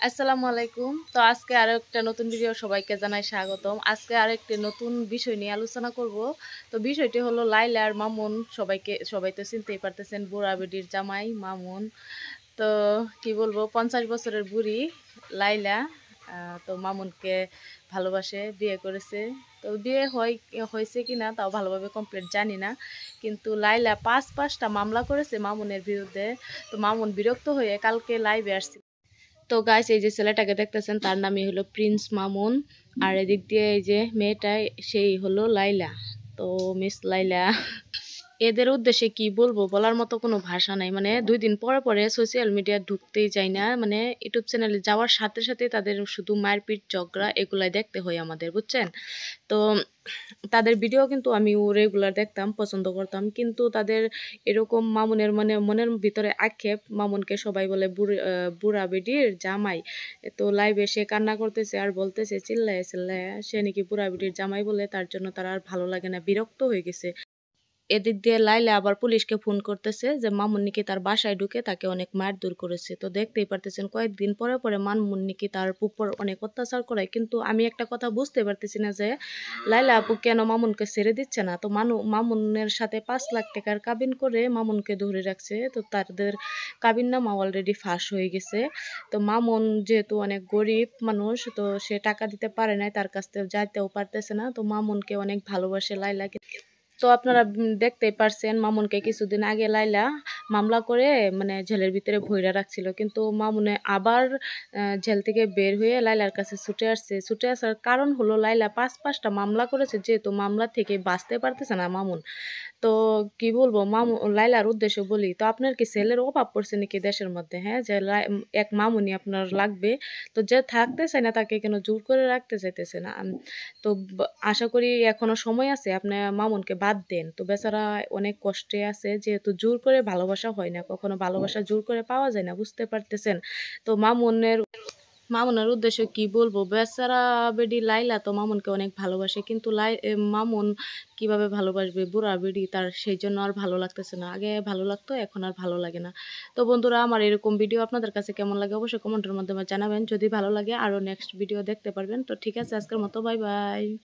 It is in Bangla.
আসসালামু আলাইকুম। তো আজকে আরো একটা নতুন ভিডিও সবাইকে জানাই স্বাগতম। আজকে আরেকটি নতুন বিষয় নিয়ে আলোচনা করব। তো বিষয়টি হলো লাইলা আর মামুন। সবাই তো চিনতেই পারতেছেন, বুড়া বেডির জামাই মামুন। তো কি বলবো, 50 বছরের বুড়ি লাইলা তো মামুনকে ভালোবাসে, বিয়ে করেছে। তো বিয়ে হয়েছে কিনা তাও ভালোভাবে কমপ্লিট জানি না, কিন্তু লাইলা পাঁচটা মামলা করেছে মামুনের বিরুদ্ধে। তো মামুন বিরক্ত হয়ে কালকে লাইভে আসছে। তো গাইস, এই যে ছেলেটাকে দেখতেছেন তার নামই হলো প্রিন্স মামুন। আর এদিক দিয়ে এই যে মেয়েটা, সেই হলো লাইলা। তো মিস লাইলা, এদের উদ্দেশ্যে কি বলবো, বলার মতো কোনো ভাষা নাই। মানে 2 দিন পরে পরে সোশ্যাল মিডিয়া ঢুকতেই চাই না, মানে ইউটিউব চ্যানেলে যাওয়ার সাথে সাথে তাদের শুধু মারপিট ঝগড়া এগুলাই দেখতে হয় আমাদের, বুঝছেন? তো তাদের ভিডিও কিন্তু আমি রেগুলার দেখতাম, পছন্দ করতাম, কিন্তু তাদের এরকম মামুনের মানে মনের ভিতরে আক্ষেপ, মামুনকে সবাই বলে বুড়া বেডির জামাই। তো লাইভে সে কান্না করতেছে আর বলতেছে চিল্লায় চিল্লায় সে নাকি বুড়া বেডির জামাই বলে, তার জন্য তার আর ভালো লাগে না, বিরক্ত হয়ে গেছে। এদিক দিয়ে লাইলা আবার পুলিশকে ফোন করতেছে যে মামুন নাকি তার বাসায় ঢুকে তাকে অনেক মারধর করেছে। তো দেখতেই পারতেছেন কয়েকদিন পরে পরে মামুন নাকি তার উপর অনেক অত্যাচার করে। কিন্তু আমি একটা কথা বুঝতে পারতেছি না যে লাইলা আপু কেন মামুনকে ছেড়ে দিচ্ছে না। তো মামুনের সাথে 5 লাখ টাকার কাবিন করে মামুনকে ধরে রাখছে। তো তাদের কাবিন নামা অলরেডি ফাঁস হয়ে গেছে। তো মামুন যেহেতু অনেক গরিব মানুষ, তো সে টাকা দিতে পারে নাই, তার কাছ থেকে যাইতেও পারতেছে না। তো মামুনকে অনেক ভালোবাসে লাইলা। তো আপনারা দেখতেই পারছেন মামুনকে কিছুদিন আগে লাইলা মামলা করে মানে জেলের ভিতরে ভইরা রাখছিল, কিন্তু মামুনে আবার জেল থেকে বের হয়ে লাইলার কাছে ছুটে আসছে। ছুটে আসার কারণ হলো লাইলা পাঁচটা মামলা করেছে, যেহেতু মামলা থেকে বাঁচতে পারতেছে না মামুন। তো কি বলবো, লাইলার উদ্দেশ্যে বলি, তো আপনার কি ছেলের অভাব পড়ছে নাকি দেশের মধ্যে? হ্যাঁ, যে এক মামুনি আপনার লাগবে, তো যে থাকতে চায় না তাকে কেন জোর করে রাখতে চাইতেছে না? তো আশা করি এখনো সময় আছে, আপনি মামুনকে বাদ দেন। তো বেচারা অনেক কষ্টে আছে, যেহেতু জোর করে ভালোবাসা হয় না, কখনো ভালোবাসা জোর করে পাওয়া যায় না, বুঝতে পারতেছেন? তো মামুনের উদ্দেশ্যে কি বলবো, বেচারা বেডি লাইলা তো মামুনকে অনেক ভালোবাসে, কিন্তু মামুন কিভাবে ভালোবাসবে বুড়া বেডি, তার সেই জন্য আর ভালো লাগতেছে না। আগে ভালো লাগতো, এখন আর ভালো লাগে না। তো বন্ধুরা, আমার এরকম ভিডিও আপনাদের কাছে কেমন লাগে অবশ্যই কমেন্টের মাধ্যমে জানাবেন। যদি ভালো লাগে আরও নেক্সট ভিডিও দেখতে পারবেন। তো ঠিক আছে, আজকের মতো বাই বাই।